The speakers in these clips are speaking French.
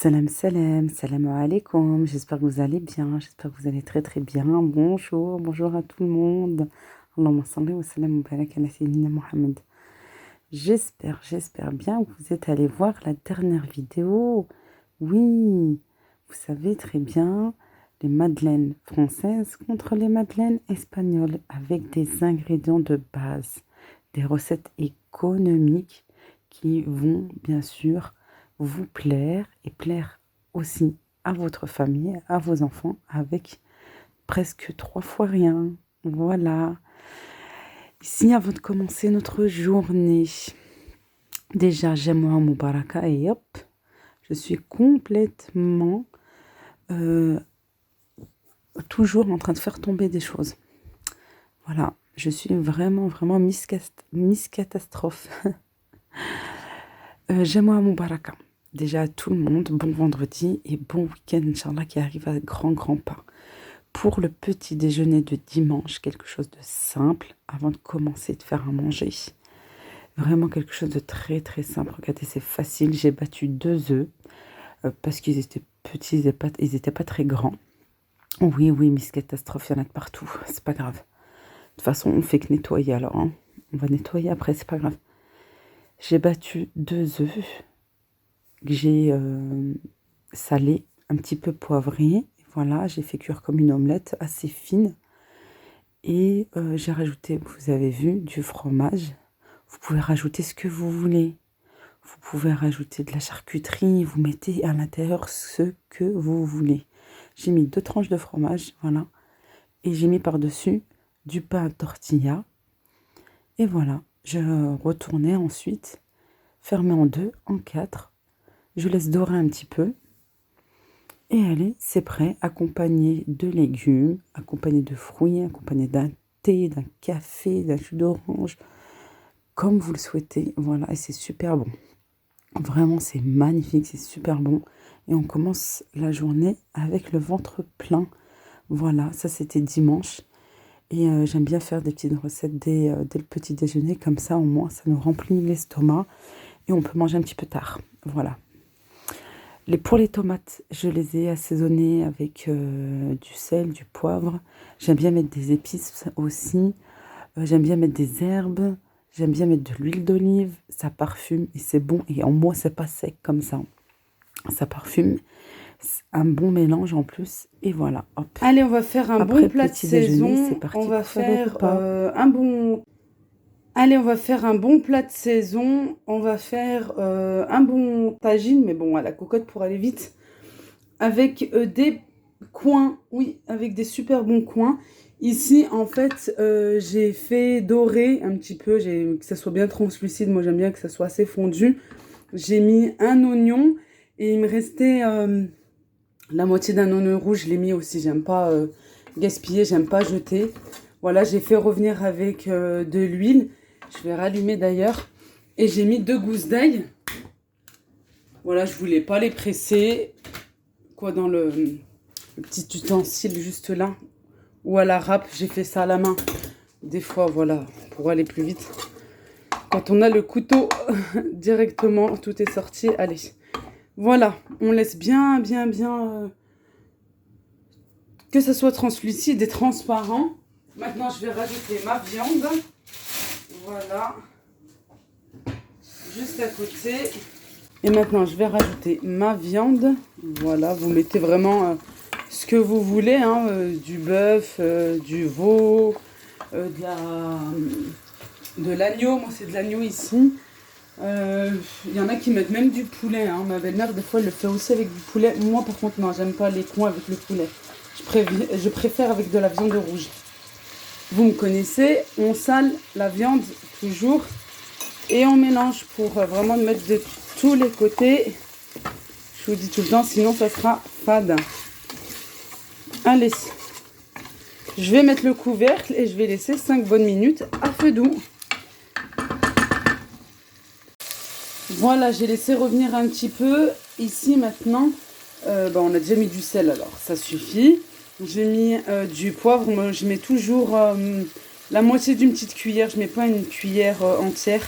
Salam salam, salam alaikum, j'espère que vous allez bien, j'espère que vous allez très très bien. Bonjour, bonjour à tout le monde. Allahumma salli wa sallam wa barak ala sayyidina Muhammad. J'espère bien que vous êtes allés voir la dernière vidéo. Oui, vous savez très bien, les madeleines françaises contre les madeleines espagnoles avec des ingrédients de base, des recettes économiques qui vont bien sûr vous plaire et plaire aussi à votre famille, à vos enfants, avec presque 3 fois rien. Voilà. Ici, avant de commencer notre journée, déjà, Jumu'ah Mubaraka et hop, je suis complètement toujours en train de faire tomber des choses. Voilà, je suis vraiment Miss Catastrophe. Jumu'ah Mubaraka. Déjà à tout le monde, bon vendredi et bon week-end, Inch'Allah, qui arrive à grands pas. Pour le petit déjeuner de dimanche, quelque chose de simple, avant de commencer de faire à manger. Vraiment quelque chose de très très simple. Regardez, c'est facile. J'ai battu 2 œufs parce qu'ils étaient petits, ils n'étaient pas très grands. Oui, Miss Catastrophe, il y en a de partout. C'est pas grave. De toute façon, on fait que nettoyer alors. Hein. On va nettoyer après, c'est pas grave. J'ai battu 2 œufs que j'ai salé, un petit peu poivré. Voilà, j'ai fait cuire comme une omelette assez fine. Et j'ai rajouté, vous avez vu, du fromage. Vous pouvez rajouter ce que vous voulez. Vous pouvez rajouter de la charcuterie. Vous mettez à l'intérieur ce que vous voulez. J'ai mis 2 tranches de fromage, voilà. Et j'ai mis par-dessus du pain à tortilla. Et voilà, je retournais ensuite, fermé en 2, en 4. Je laisse dorer un petit peu. Et allez, c'est prêt, accompagné de légumes, accompagné de fruits, accompagné d'un thé, d'un café, d'un jus d'orange, comme vous le souhaitez. Voilà, et c'est super bon. Vraiment, c'est magnifique, c'est super bon. Et on commence la journée avec le ventre plein. Voilà, ça c'était dimanche. Et j'aime bien faire des petites recettes dès le petit déjeuner. Comme ça, au moins, ça nous remplit l'estomac. Et on peut manger un petit peu tard. Voilà. Pour les tomates, je les ai assaisonnées avec du sel, du poivre. J'aime bien mettre des épices aussi. J'aime bien mettre des herbes. J'aime bien mettre de l'huile d'olive. Ça parfume et c'est bon. Et en moi, c'est pas sec comme ça. Ça parfume. C'est un bon mélange en plus. Et voilà, hop. Allez, on va faire un Après bon plat de petit déjeuner, saison. c'est parti On va pour faire le faire repas. un bon. Allez, on va faire un bon plat de saison. On va faire un bon tagine, mais bon, à la cocotte pour aller vite. Avec des coins, oui, avec des super bons coins. Ici, en fait, j'ai fait dorer un petit peu, que ça soit bien translucide. Moi, j'aime bien que ça soit assez fondu. J'ai mis un oignon et il me restait la moitié d'un oignon rouge. Je l'ai mis aussi. J'aime pas gaspiller, j'aime pas jeter. Voilà, j'ai fait revenir avec de l'huile. Je vais rallumer d'ailleurs. Et j'ai mis 2 gousses d'ail. Voilà, je voulais pas les presser. Quoi, dans le petit ustensile juste là. Ou à la râpe, j'ai fait ça à la main. Des fois, voilà, pour aller plus vite. Quand on a le couteau directement, tout est sorti. Allez, voilà, on laisse bien que ça soit translucide et transparent. Maintenant, je vais rajouter ma viande. Voilà. Juste à côté. Et maintenant, je vais rajouter ma viande. Voilà, vous mettez vraiment ce que vous voulez. Hein, du bœuf, du veau, de l'agneau. Moi, c'est de l'agneau ici. Il y en a qui mettent même du poulet. Hein. Ma belle-mère, des fois, elle le fait aussi avec du poulet. Moi, par contre, non, j'aime pas les coins avec le poulet. Je préfère avec de la viande rouge. Vous me connaissez, on sale la viande toujours et on mélange pour vraiment mettre de tous les côtés. Je vous dis tout le temps, sinon ça sera fade. Allez, je vais mettre le couvercle et je vais laisser 5 bonnes minutes à feu doux. Voilà, j'ai laissé revenir un petit peu. Ici maintenant, on a déjà mis du sel, alors ça suffit. J'ai mis du poivre. Moi, je mets toujours la moitié d'une petite cuillère. Je mets pas une cuillère entière.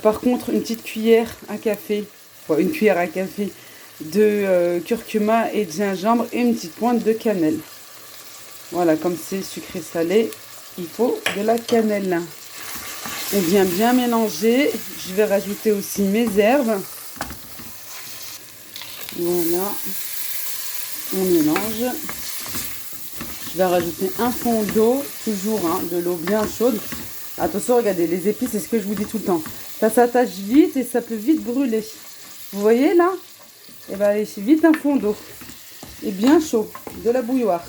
Par contre, une petite cuillère à café, une cuillère à café de curcuma et de gingembre et une petite pointe de cannelle. Voilà, comme c'est sucré salé, il faut de la cannelle. On vient bien mélanger. Je vais rajouter aussi mes herbes. Voilà. On mélange. Je vais rajouter un fond d'eau, toujours de l'eau bien chaude. Attention, regardez, les épices, c'est ce que je vous dis tout le temps. Ça s'attache vite et ça peut vite brûler. Vous voyez là? Et bien, allez, vite un fond d'eau. Et bien chaud, de la bouilloire.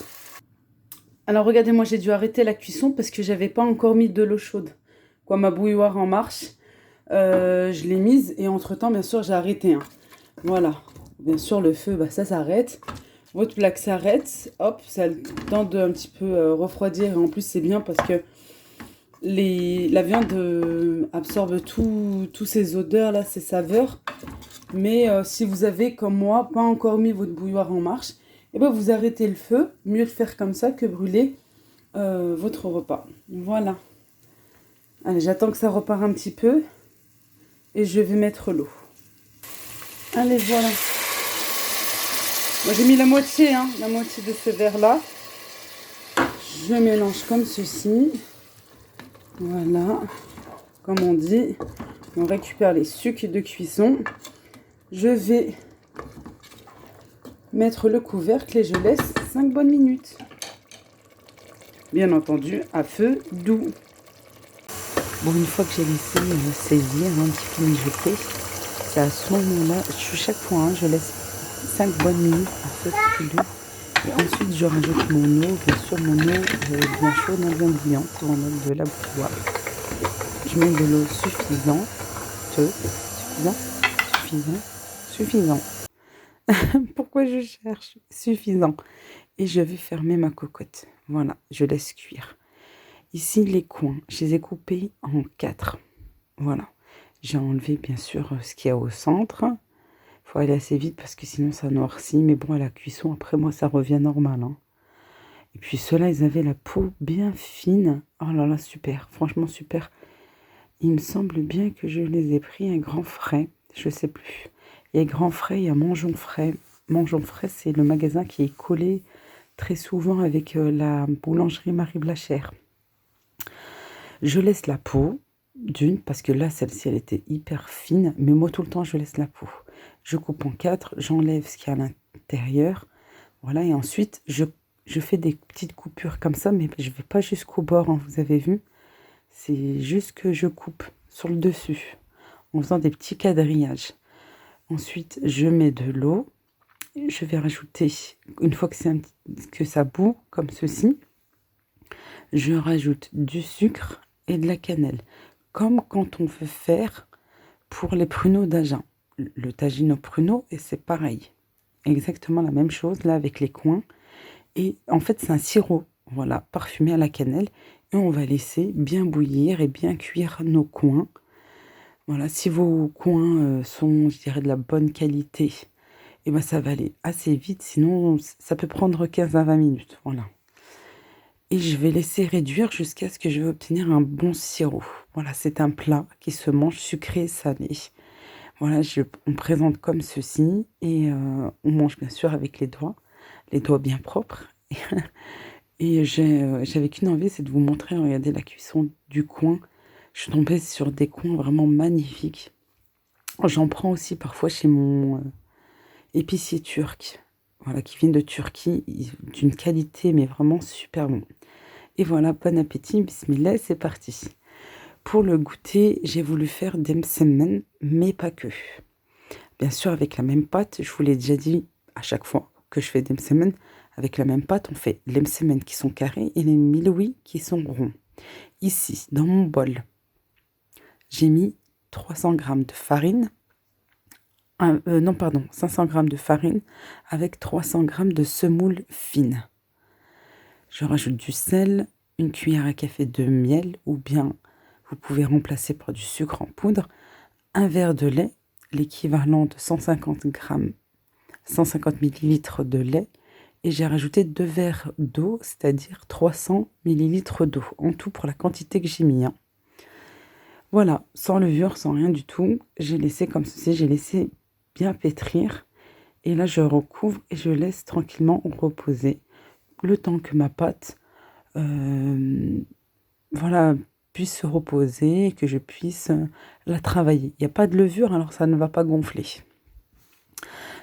Alors regardez, moi j'ai dû arrêter la cuisson parce que j'avais pas encore mis de l'eau chaude. Quoi, ma bouilloire en marche, je l'ai mise et entre-temps, bien sûr, j'ai arrêté. Voilà, bien sûr, le feu, ça s'arrête. Votre plaque s'arrête, hop, ça a le temps de un petit peu refroidir. Et en plus, c'est bien parce que la viande absorbe tous ces odeurs là, ces saveurs. Mais si vous avez, comme moi, pas encore mis votre bouilloire en marche, et ben vous arrêtez le feu. Mieux le faire comme ça que brûler votre repas. Voilà. Allez, j'attends que ça repart un petit peu et je vais mettre l'eau. Allez, voilà. Moi, j'ai mis la moitié de ce verre-là. Je mélange comme ceci. Voilà. Comme on dit, on récupère les sucs de cuisson. Je vais mettre le couvercle et je laisse 5 bonnes minutes. Bien entendu, à feu doux. Bon, une fois que j'ai laissé saisir, un petit peu mijoter, c'est à ce moment-là, chaque fois, je laisse 5 bonnes minutes à feu très doux. Et ensuite, je rajoute mon eau, bien sûr, mon eau bien chaude, bien bouillante, on met de la bouilloire. Je mets de l'eau suffisant. Pourquoi je cherche suffisant? Et je vais fermer ma cocotte. Voilà, je laisse cuire. Ici, les coins, je les ai coupés en 4. Voilà. J'ai enlevé, bien sûr, ce qu'il y a au centre. Il faut aller assez vite parce que sinon, ça noircit. Mais bon, à la cuisson, après, moi, ça revient normal. Et puis, ceux-là, ils avaient la peau bien fine. Oh là là, super. Franchement, super. Il me semble bien que je les ai pris un Grand Frais. Je ne sais plus. Il y a Grand Frais, il y a Mangeons Frais. Mangeons Frais, c'est le magasin qui est collé très souvent avec la boulangerie Marie Blachère. Je laisse la peau parce que là, celle-ci, elle était hyper fine. Mais moi, tout le temps, je laisse la peau. Je coupe en 4, j'enlève ce qu'il y a à l'intérieur. Voilà, et ensuite, je fais des petites coupures comme ça, mais je ne vais pas jusqu'au bord, vous avez vu. C'est juste que je coupe sur le dessus, en faisant des petits quadrillages. Ensuite, je mets de l'eau. Je vais rajouter, une fois que ça bout, comme ceci, je rajoute du sucre et de la cannelle. Comme quand on veut faire pour les pruneaux d'Agen. Le tagine au pruneau, et c'est pareil. Exactement la même chose, là, avec les coins. Et en fait, c'est un sirop, voilà, parfumé à la cannelle. Et on va laisser bien bouillir et bien cuire nos coins. Voilà, si vos coins sont, je dirais, de la bonne qualité, et ben ça va aller assez vite. Sinon, ça peut prendre 15 à 20 minutes, voilà. Et je vais laisser réduire jusqu'à ce que je vais obtenir un bon sirop. Voilà, c'est un plat qui se mange sucré et salé. Voilà, on présente comme ceci et on mange bien sûr avec les doigts bien propres. Et j'avais qu'une envie, c'est de vous montrer, regardez la cuisson du coin. Je suis tombée sur des coins vraiment magnifiques. J'en prends aussi parfois chez mon épicier turc, voilà, qui vient de Turquie, d'une qualité mais vraiment super bon. Et voilà, bon appétit, bismillah, c'est parti. Pour le goûter, j'ai voulu faire des msemen, mais pas que. Bien sûr, avec la même pâte, je vous l'ai déjà dit à chaque fois que je fais des msemen, avec la même pâte, on fait les msemen qui sont carrés et les miloui qui sont ronds. Ici, dans mon bol, j'ai mis 300 g de farine, 500 g de farine avec 300 g de semoule fine. Je rajoute du sel, une cuillère à café de miel ou bien vous pouvez remplacer par du sucre en poudre, un verre de lait, l'équivalent de 150 ml de lait et j'ai rajouté 2 verres d'eau, c'est-à-dire 300 ml d'eau en tout pour la quantité que j'ai mis. Voilà, sans levure, sans rien du tout, j'ai laissé comme ceci, j'ai laissé bien pétrir Et là, je recouvre et je laisse tranquillement reposer le temps que ma pâte, voilà, puisse se reposer et que je puisse la travailler. Il n'y a pas de levure, alors ça ne va pas gonfler.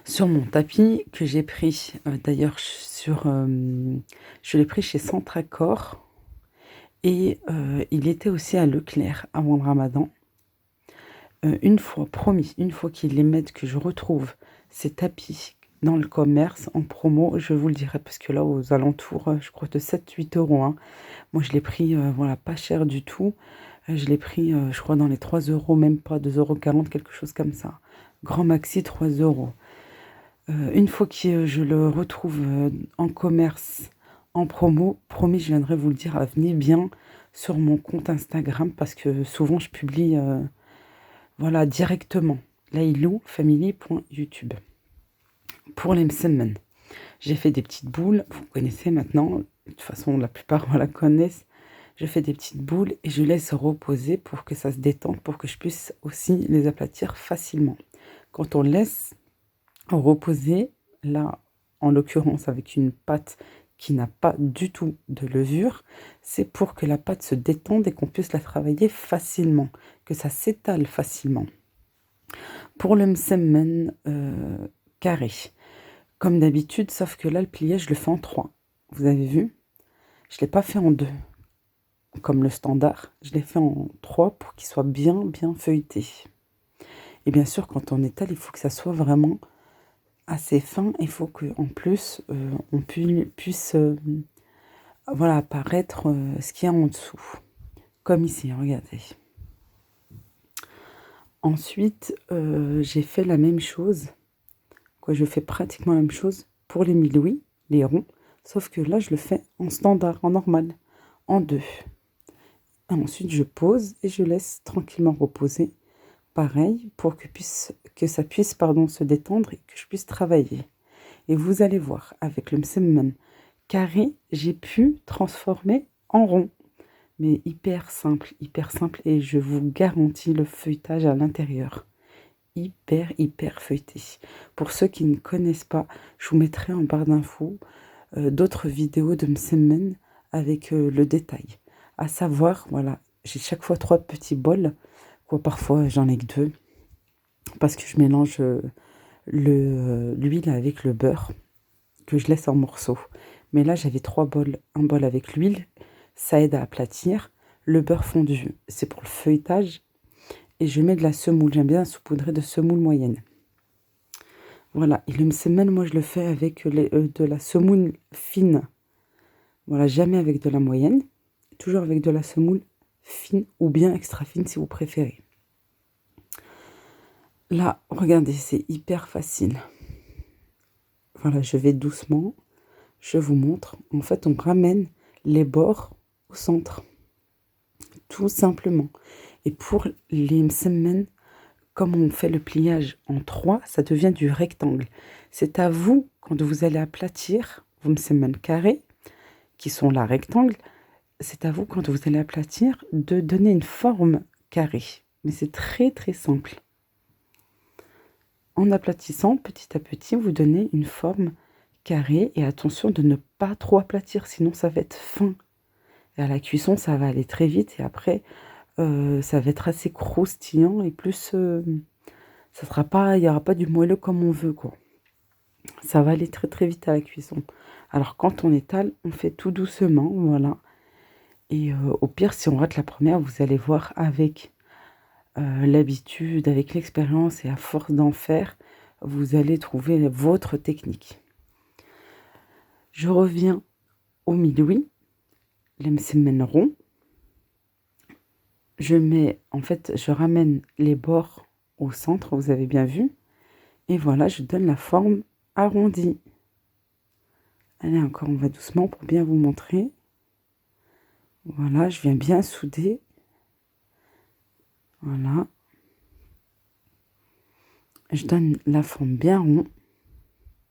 Sur mon tapis que j'ai pris, d'ailleurs je l'ai pris chez Centracor et il était aussi à Leclerc avant le Ramadan. Une fois, promis, une fois qu'ils les mettent, que je retrouve ces tapis dans le commerce en promo, je vous le dirai parce que là, aux alentours, je crois de 7-8 €, hein. Moi, je l'ai pris, voilà, pas cher du tout. Je l'ai pris, je crois, dans les 3 €, même pas 2,40 €, quelque chose comme ça. Grand maxi, 3 €. Une fois que je le retrouve en commerce, en promo, promis, je viendrai vous le dire, venez bien sur mon compte Instagram parce que souvent je publie voilà, directement. lailou.family.youtube. Pour les msemen, j'ai fait des petites boules, vous connaissez maintenant, de toute façon la plupart voilà, connaissent. Je fais des petites boules et je laisse reposer pour que ça se détende, pour que je puisse aussi les aplatir facilement. Quand on laisse reposer, là, en l'occurrence avec une pâte qui n'a pas du tout de levure, c'est pour que la pâte se détende et qu'on puisse la travailler facilement, que ça s'étale facilement. Pour le msemen carré, comme d'habitude, sauf que là, le plié, je le fais en 3. Vous avez vu? Je ne l'ai pas fait en 2, comme le standard. Je l'ai fait en 3 pour qu'il soit bien, bien feuilleté. Et bien sûr, quand on étale, il faut que ça soit vraiment assez fin. Il faut qu'en plus, on puisse voilà, apparaître ce qu'il y a en dessous. Comme ici, regardez. Ensuite, j'ai fait la même chose. Je fais pratiquement la même chose pour les mi-louis, les ronds. Sauf que là, je le fais en standard, en normal, en 2. Et ensuite, je pose et je laisse tranquillement reposer. Pareil, pour que ça puisse se détendre et que je puisse travailler. Et vous allez voir, avec le msemen carré, j'ai pu transformer en rond. Mais hyper simple, et je vous garantis le feuilletage à l'intérieur. Hyper feuilleté. Pour ceux qui ne connaissent pas, je vous mettrai en barre d'infos d'autres vidéos de msemen avec le détail. À savoir, voilà, j'ai chaque fois 3 petits bols, parfois j'en ai que 2, parce que je mélange l'huile avec le beurre, que je laisse en morceaux. Mais là, j'avais 3 bols. Un bol avec l'huile, ça aide à aplatir. Le beurre fondu, c'est pour le feuilletage. Et je mets de la semoule. J'aime bien saupoudrer de semoule moyenne. Voilà. Et le msemen, moi, je le fais avec de la semoule fine. Voilà, jamais avec de la moyenne. Toujours avec de la semoule fine ou bien extra fine si vous préférez. Là, regardez, c'est hyper facile. Voilà, je vais doucement. Je vous montre. En fait, on ramène les bords au centre. Tout simplement. Et pour les msemen, comme on fait le pliage en 3, ça devient du rectangle. C'est à vous, quand vous allez aplatir vos msemen carrés, qui sont là rectangle, c'est à vous, quand vous allez aplatir, de donner une forme carrée. Mais c'est très très simple. En aplatissant petit à petit, vous donnez une forme carrée. Et attention de ne pas trop aplatir, sinon ça va être fin. Et à la cuisson, ça va aller très vite. Et après, ça va être assez croustillant. Et plus, il n'y aura pas du moelleux comme on veut, quoi. Ça va aller très très vite à la cuisson. Alors quand on étale, on fait tout doucement, voilà. Et au pire, si on rate la première, vous allez voir avec l'habitude, avec l'expérience et à force d'en faire, vous allez trouver votre technique. Je reviens au mi-louis, les msemen ronds. Je ramène les bords au centre, vous avez bien vu. Et voilà, je donne la forme arrondie. Allez, encore, on va doucement pour bien vous montrer. Voilà, je viens bien souder. Voilà. Je donne la forme bien ronde.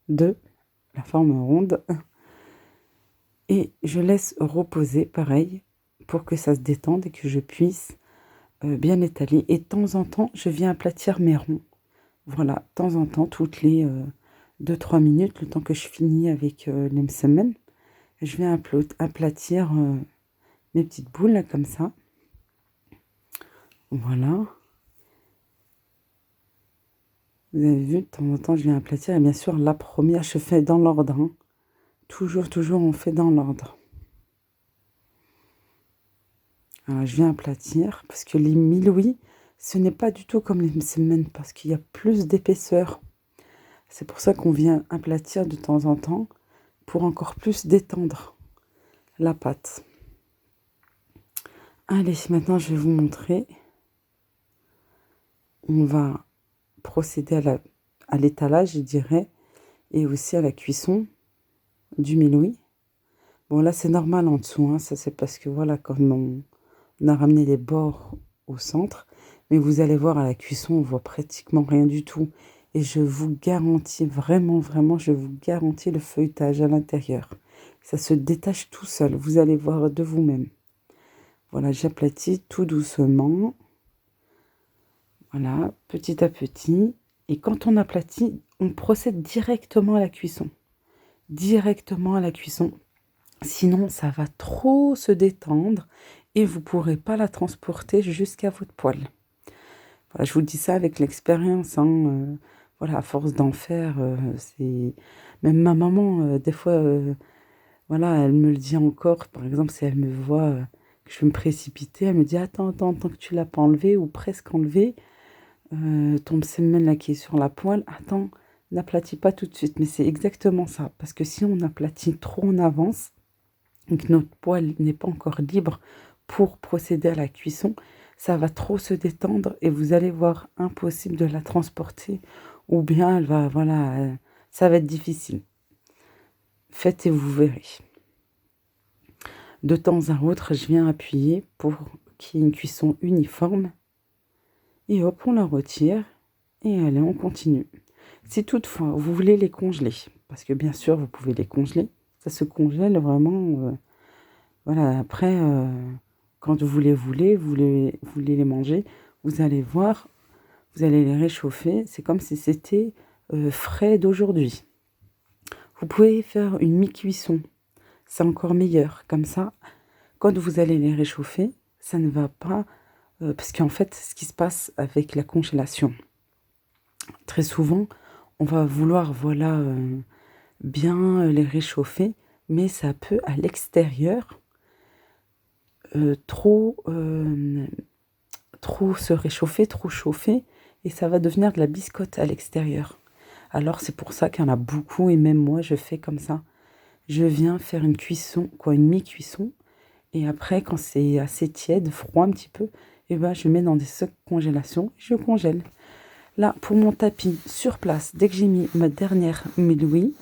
La forme ronde. Et je laisse reposer, pareil, pour que ça se détende et que je puisse bien étaler. Et de temps en temps, je viens aplatir mes ronds. Voilà, de temps en temps, toutes les 2-3 minutes, le temps que je finis avec les msemen. Je vais aplatir mes petites boules, là, comme ça. Voilà. Vous avez vu, de temps en temps, je viens aplatir. Et bien sûr, la première, je fais dans l'ordre. Hein. Toujours, on fait dans l'ordre. Alors, je viens aplatir. Parce que les milouis, ce n'est pas du tout comme les msemen. Parce qu'il y a plus d'épaisseur. C'est pour ça qu'on vient aplatir de temps en temps. Pour encore plus détendre la pâte. Allez, maintenant, je vais vous montrer. On va procéder à l'étalage, je dirais, et aussi à la cuisson du miloui. Bon, là, c'est normal en dessous, hein, ça c'est parce que, voilà, comme on a ramené les bords au centre, mais vous allez voir, à la cuisson, on voit pratiquement rien du tout. Et je vous garantis, vraiment, vraiment, je vous garantis le feuilletage à l'intérieur. Ça se détache tout seul, vous allez voir de vous-même. Voilà, j'aplatis tout doucement. Voilà, petit à petit. Et quand on aplatit, on procède directement à la cuisson. Directement à la cuisson. Sinon, ça va trop se détendre et vous ne pourrez pas la transporter jusqu'à votre poêle. Voilà, je vous dis ça avec l'expérience. Hein, voilà, à force d'en faire, c'est... Même ma maman, des fois, voilà, elle me le dit encore. Par exemple, si elle me voit que je vais me précipiter, elle me dit attends, tant que tu l'as pas enlevé ou presque enlevé, ton semaine là qui est sur la poêle, attends, n'aplatis pas tout de suite. Mais c'est exactement ça. Parce que si on aplatit trop en avance, et que notre poêle n'est pas encore libre pour procéder à la cuisson, ça va trop se détendre et vous allez voir, impossible de la transporter. Ou bien elle va, voilà, ça va être difficile. Faites et vous verrez. De temps à autre, je viens appuyer pour qu'il y ait une cuisson uniforme. Et hop, on la retire. Et allez, on continue. Si toutefois, vous voulez les congeler, parce que bien sûr, vous pouvez les congeler. Ça se congèle vraiment. Voilà, après, quand vous les voulez les manger, vous allez voir, vous allez les réchauffer. C'est comme si c'était frais d'aujourd'hui. Vous pouvez faire une mi-cuisson. C'est encore meilleur. Comme ça, quand vous allez les réchauffer, ça ne va pas... parce qu'en fait, ce qui se passe avec la congélation, très souvent, on va vouloir, voilà, bien les réchauffer, mais ça peut, à l'extérieur, trop se réchauffer, trop chauffer, et ça va devenir de la biscotte à l'extérieur. Alors c'est pour ça qu'il y en a beaucoup, et même moi je fais comme ça. Je viens faire une cuisson, une mi-cuisson, et après quand c'est assez tiède, froid un petit peu, et ben je mets dans des sacs congélation, je congèle. Là, pour mon tapis, sur place, dès que j'ai mis ma dernière milouï,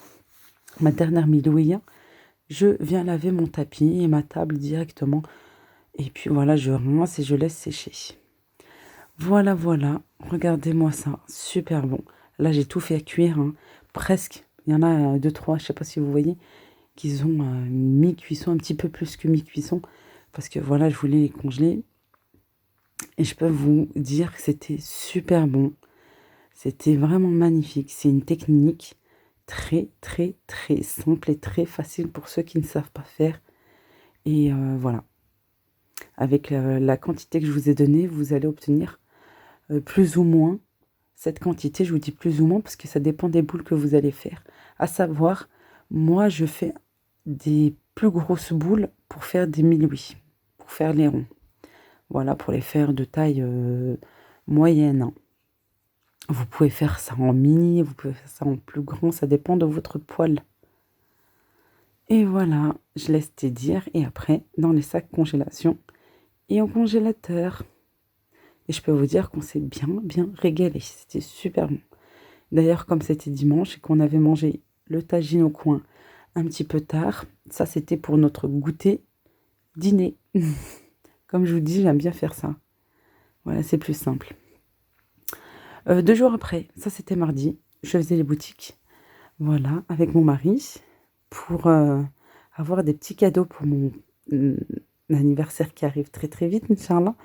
je viens laver mon tapis et ma table directement. Et puis voilà, je rince et je laisse sécher. Voilà, regardez-moi ça, super bon. Là, j'ai tout fait cuire, hein, presque. Il y en a 2-3, je ne sais pas si vous voyez, qui ont mi-cuisson, un petit peu plus que mi-cuisson. Parce que voilà, je voulais les congeler. Et je peux vous dire que c'était super bon. C'était vraiment magnifique. C'est une technique très, très, très simple et très facile pour ceux qui ne savent pas faire. Et voilà. Avec la quantité que je vous ai donnée, vous allez obtenir plus ou moins cette quantité. Je vous dis plus ou moins parce que ça dépend des boules que vous allez faire. À savoir, moi, je fais des plus grosses boules pour faire des milouis, pour faire les ronds. Voilà, pour les faire de taille moyenne. Hein. Vous pouvez faire ça en mini, vous pouvez faire ça en plus grand, ça dépend de votre poêle. Et voilà, je laisse dire et après, dans les sacs congélation et au congélateur. Et je peux vous dire qu'on s'est bien régalé. C'était super bon. D'ailleurs, comme c'était dimanche et qu'on avait mangé le tagine au coin un petit peu tard, ça c'était pour notre goûter dîner. Comme je vous dis, j'aime bien faire ça. Voilà, c'est plus simple. 2 jours après, ça c'était mardi, je faisais les boutiques. Voilà, avec mon mari, pour avoir des petits cadeaux pour mon anniversaire qui arrive très très vite, Inch'Allah.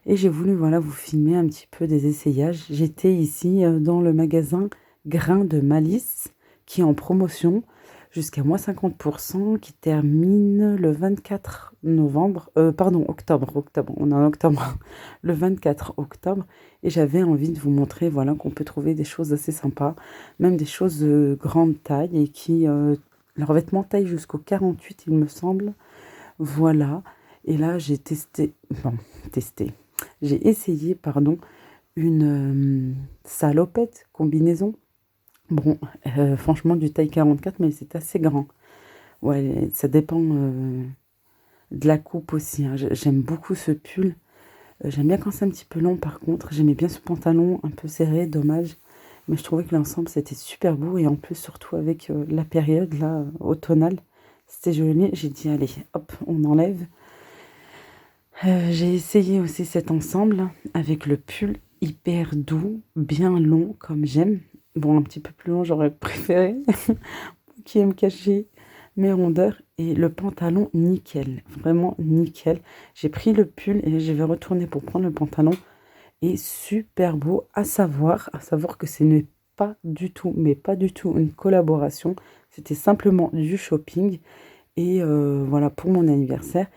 Et j'ai voulu vous filmer un petit peu des essayages. J'étais ici dans le magasin Grains de Malice. qui est en promotion jusqu'à moins 50%, qui termine le 24 novembre, pardon, octobre, on est en octobre, le 24 octobre. Et j'avais envie de vous montrer, voilà, qu'on peut trouver des choses assez sympas, même des choses de grande taille et qui, leurs vêtements taillent jusqu'au 48, il me semble. Voilà. Et là, j'ai essayé, pardon, une salopette combinaison. Bon, franchement, du taille 44, mais c'est assez grand. Ouais, ça dépend de la coupe aussi, hein. J'aime beaucoup ce pull. J'aime bien quand c'est un petit peu long, par contre. J'aimais bien ce pantalon un peu serré, dommage. Mais je trouvais que l'ensemble, c'était super beau. Et en plus, surtout avec la période, là, automnale, c'était joli. J'ai dit, allez, hop, on enlève. J'ai essayé aussi cet ensemble avec le pull hyper doux, bien long, comme j'aime. Bon, un petit peu plus long, j'aurais préféré, qui aime cacher mes rondeurs. Et le pantalon, nickel, vraiment nickel. J'ai pris le pull et je vais retourner pour prendre le pantalon. Et super beau, à savoir que ce n'est pas du tout, mais pas du tout une collaboration. C'était simplement du shopping. Et voilà, pour mon anniversaire.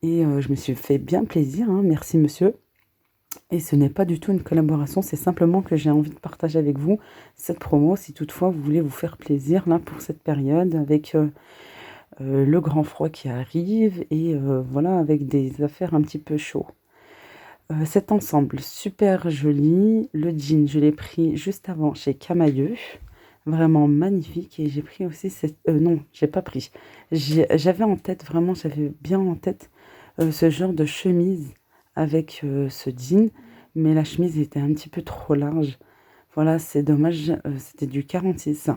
Et je me suis fait bien plaisir, hein, merci monsieur. Et ce n'est pas du tout une collaboration, c'est simplement que j'ai envie de partager avec vous cette promo, si toutefois vous voulez vous faire plaisir là pour cette période, avec le grand froid qui arrive, et voilà, avec des affaires un petit peu chaud. Cet ensemble, super joli. Le jean, je l'ai pris juste avant chez Camailleux. Vraiment magnifique. Et j'ai pris aussi cette... non, j'ai pas pris. J'avais en tête, vraiment, j'avais bien en tête ce genre de chemise avec ce jean. Mais la chemise était un petit peu trop large. Voilà, c'est dommage. C'était du 46.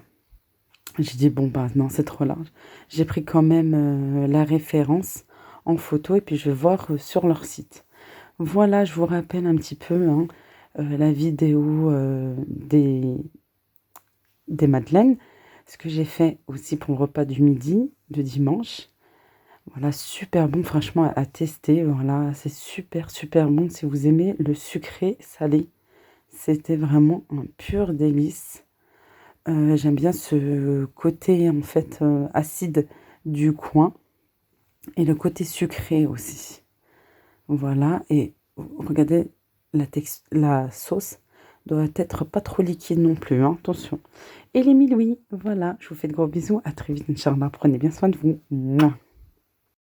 J'ai dit, bon, bah non, c'est trop large. J'ai pris quand même la référence en photo et puis je vais voir sur leur site. Voilà, je vous rappelle un petit peu, hein, la vidéo des madeleines, ce que j'ai fait aussi pour le repas du midi, de dimanche. Voilà, super bon, franchement, à tester. Voilà, c'est super, super bon. Si vous aimez le sucré salé, c'était vraiment un pur délice. J'aime bien ce côté, en fait, acide du coin et le côté sucré aussi. Voilà, et regardez, la sauce doit être pas trop liquide non plus, hein, attention. Et les Louis, voilà, je vous fais de gros bisous, à très vite, Inch'Allah, prenez bien soin de vous. Mouah.